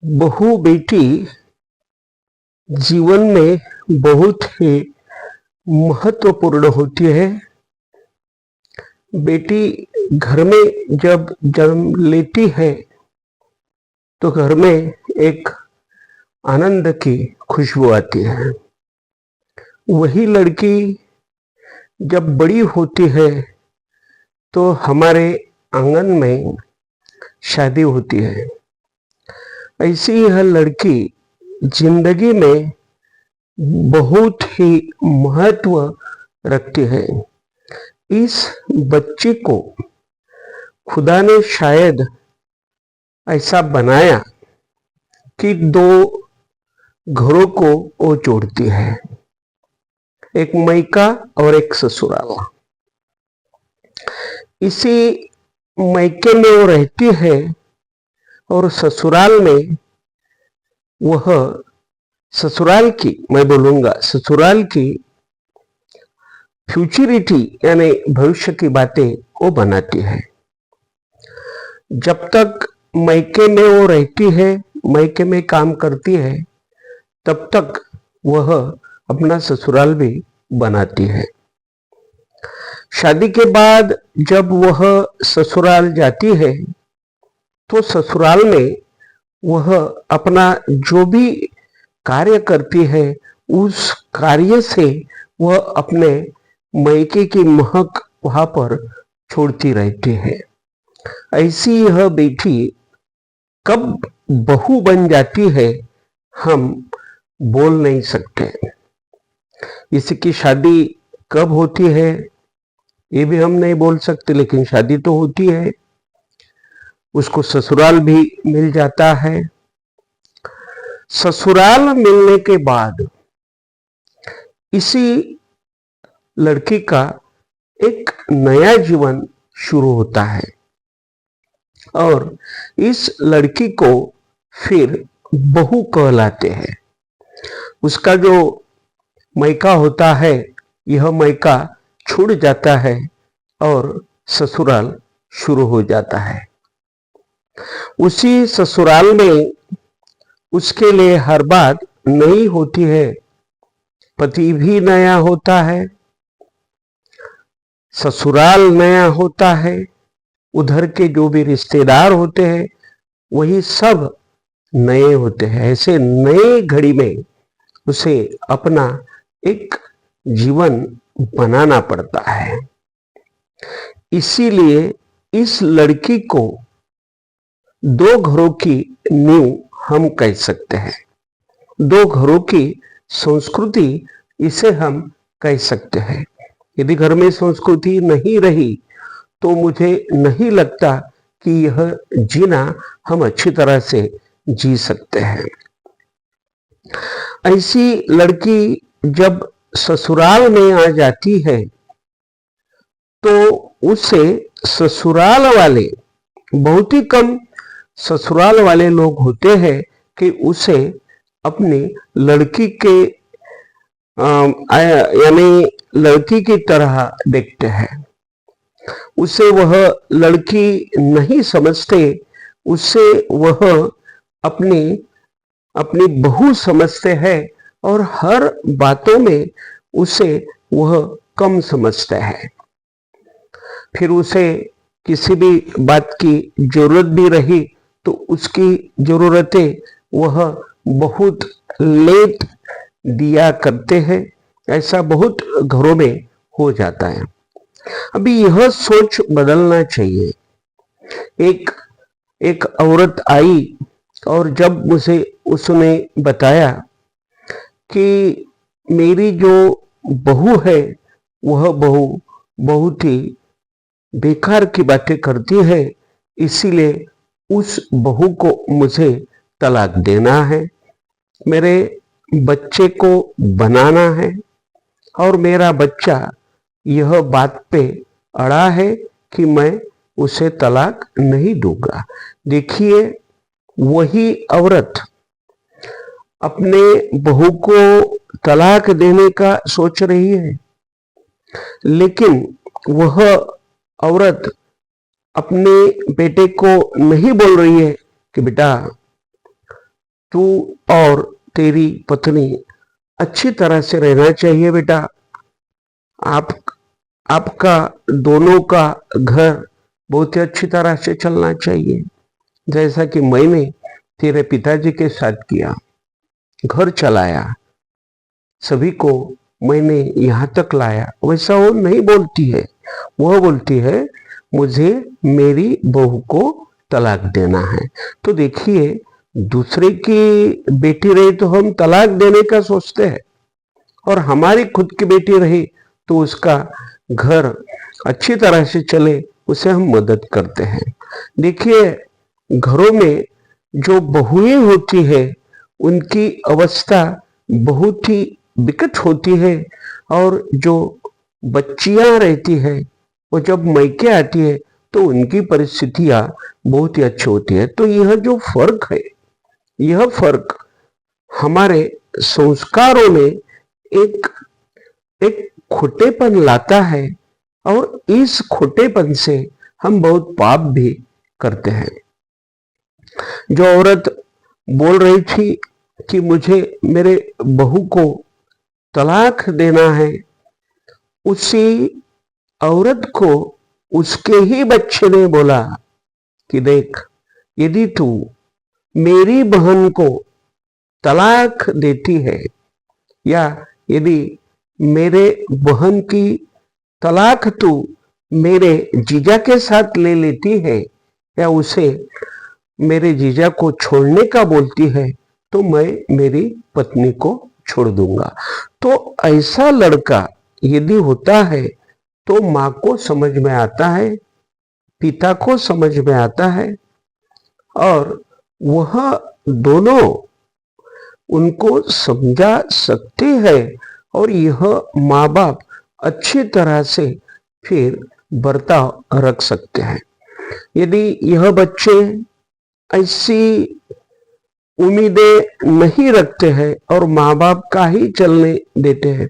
बहू बेटी जीवन में बहुत ही महत्वपूर्ण होती है। बेटी घर में जब जन्म लेती है तो घर में एक आनंद की खुशबू आती है। वही लड़की जब बड़ी होती है तो हमारे आंगन में शादी होती है। ऐसी यह लड़की जिंदगी में बहुत ही महत्व रखती है। इस बच्चे को खुदा ने शायद ऐसा बनाया कि दो घरों को वो जोड़ती है, एक मैका और एक ससुराल। इसी मैके में वो रहती है और ससुराल में वह ससुराल की फ्यूचरिटी यानी भविष्य की बातें वो बनाती है। जब तक मैके में वो रहती है, मैके में काम करती है, तब तक वह अपना ससुराल भी बनाती है। शादी के बाद जब वह ससुराल जाती है तो ससुराल में वह अपना जो भी कार्य करती है उस कार्य से वह अपने मैके की महक वहां पर छोड़ती रहती है। ऐसी यह बेटी कब बहू बन जाती है हम बोल नहीं सकते। इसकी शादी कब होती है ये भी हम नहीं बोल सकते, लेकिन शादी तो होती है। उसको ससुराल भी मिल जाता है। ससुराल मिलने के बाद इसी लड़की का एक नया जीवन शुरू होता है और इस लड़की को फिर बहू कहलाते हैं। उसका जो मैका होता है, यह मैका छूट जाता है और ससुराल शुरू हो जाता है। उसी ससुराल में उसके लिए हर बात नई होती है। पति भी नया होता है, ससुराल नया होता है, उधर के जो भी रिश्तेदार होते हैं वही सब नए होते हैं। ऐसे नए घड़ी में उसे अपना एक जीवन बनाना पड़ता है। इसीलिए इस लड़की को दो घरों की नींव हम कह सकते हैं, दो घरों की संस्कृति इसे हम कह सकते हैं। यदि घर में संस्कृति नहीं रही तो मुझे नहीं लगता कि यह जीना हम अच्छी तरह से जी सकते हैं। ऐसी लड़की जब ससुराल में आ जाती है तो उसे ससुराल वाले, बहुत ही कम ससुराल वाले लोग होते हैं कि उसे अपनी लड़की के यानी लड़की की तरह देखते हैं। उसे वह लड़की नहीं समझते, उसे वह अपनी बहू समझते हैं और हर बातों में उसे वह कम समझते हैं। फिर उसे किसी भी बात की जरूरत भी रही तो उसकी जरूरतें वह बहुत लेट दिया करते हैं। ऐसा बहुत घरों में हो जाता है। अभी यह सोच बदलना चाहिए। एक औरत आई और जब मुझे उसने बताया कि मेरी जो बहू है वह बहू बहुत ही बेकार की बातें करती है, इसीलिए उस बहू को मुझे तलाक देना है, मेरे बच्चे को बनाना है और मेरा बच्चा यह बात पे अड़ा है कि मैं उसे तलाक नहीं दूंगा। देखिए, वही औरत अपने बहू को तलाक देने का सोच रही है, लेकिन वह औरत अपने बेटे को नहीं बोल रही है कि बेटा तू और तेरी पत्नी अच्छी तरह से रहना चाहिए बेटा। आपका दोनों का घर बहुत ही अच्छी तरह से चलना चाहिए, जैसा कि मैंने तेरे पिताजी के साथ किया, घर चलाया, सभी को मैंने यहाँ तक लाया। वैसा वो नहीं बोलती है, वह बोलती है मुझे मेरी बहू को तलाक देना है। तो देखिए, दूसरे की बेटी रही तो हम तलाक देने का सोचते हैं, और हमारी खुद की बेटी रही तो उसका घर अच्छी तरह से चले उसे हम मदद करते हैं। देखिए, घरों में जो बहुएं होती है उनकी अवस्था बहुत ही विकट होती है, और जो बच्चियां रहती है वो जब मायके आती है तो उनकी परिस्थितियां बहुत ही अच्छी होती है। तो यह जो फर्क है, यह फर्क हमारे संस्कारों में एक खोटेपन लाता है, और इस खोटेपन से हम बहुत पाप भी करते हैं। जो औरत बोल रही थी कि मुझे मेरे बहू को तलाक देना है, उसी औरत को उसके ही बच्चे ने बोला कि देख, यदि तू मेरी बहन को तलाक देती है, या यदि मेरे बहन की तलाक तू मेरे जीजा के साथ ले लेती है, या उसे मेरे जीजा को छोड़ने का बोलती है, तो मैं मेरी पत्नी को छोड़ दूंगा। तो ऐसा लड़का यदि होता है तो माँ को समझ में आता है, पिता को समझ में आता है, और वह दोनों उनको समझा सकते हैं, और यह माँ बाप अच्छी तरह से फिर बर्ताव रख सकते हैं। यदि यह बच्चे ऐसी उम्मीदें नहीं रखते हैं और माँ बाप का ही चलने देते हैं,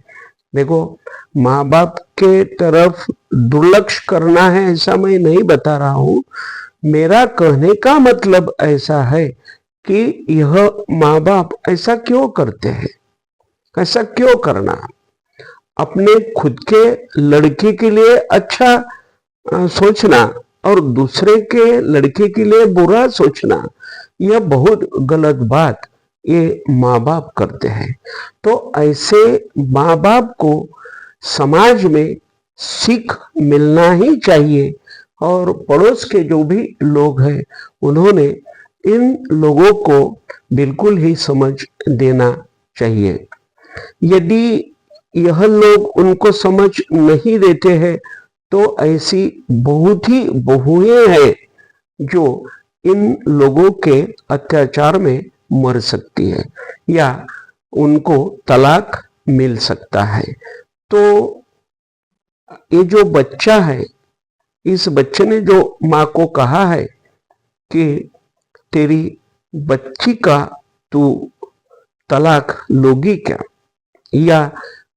देखो, माँ बाप के तरफ दुर्लक्ष्य करना है ऐसा मैं नहीं बता रहा हूं। मेरा कहने का मतलब ऐसा है कि यह माँ बाप ऐसा क्यों करते हैं, ऐसा क्यों करना। अपने खुद के लड़के के लिए अच्छा सोचना और दूसरे के लड़के के लिए बुरा सोचना, यह बहुत गलत बात ये माँ बाप करते हैं। तो ऐसे माँ बाप को समाज में सीख मिलना ही चाहिए, और पड़ोस के जो भी लोग हैं उन्होंने इन लोगों को बिल्कुल ही समझ देना चाहिए। यदि यह लोग उनको समझ नहीं देते हैं तो ऐसी बहुत ही बहुएं हैं जो इन लोगों के अत्याचार में मर सकती है, या उनको तलाक मिल सकता है। तो ये जो बच्चा है, इस बच्चे ने जो माँ को कहा है कि तेरी बच्ची का तू तलाक लोगी क्या, या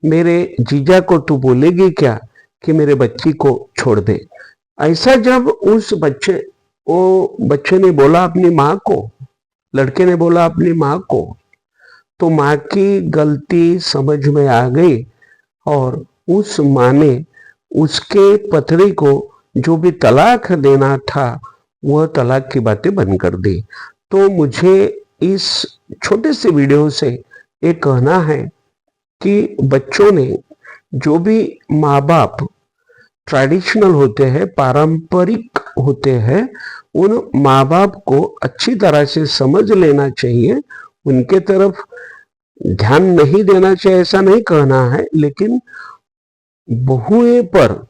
मेरे जीजा को तू बोलेगी क्या कि मेरे बच्ची को छोड़ दे। ऐसा जब उस बच्चे ने बोला अपनी माँ को, लड़के ने बोला अपनी माँ को, तो माँ की गलती समझ में आ गई, और उस माँ ने उसके पत्नी को जो भी तलाक देना था वह तलाक की बातें बंद कर दी। तो मुझे इस छोटे से वीडियो से ये कहना है कि बच्चों ने, जो भी माँ बाप ट्रेडिशनल होते हैं, पारंपरिक होते हैं, उन माँ बाप को अच्छी तरह से समझ लेना चाहिए। उनके तरफ ध्यान नहीं देना चाहिए ऐसा नहीं कहना है, लेकिन बहुएं पर,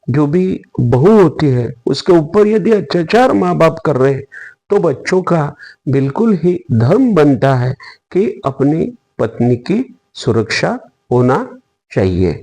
जो भी बहू होती है उसके ऊपर यदि अत्याचार माँ बाप कर रहे हैं तो बच्चों का बिल्कुल ही धर्म बनता है कि अपनी पत्नी की सुरक्षा होना चाहिए।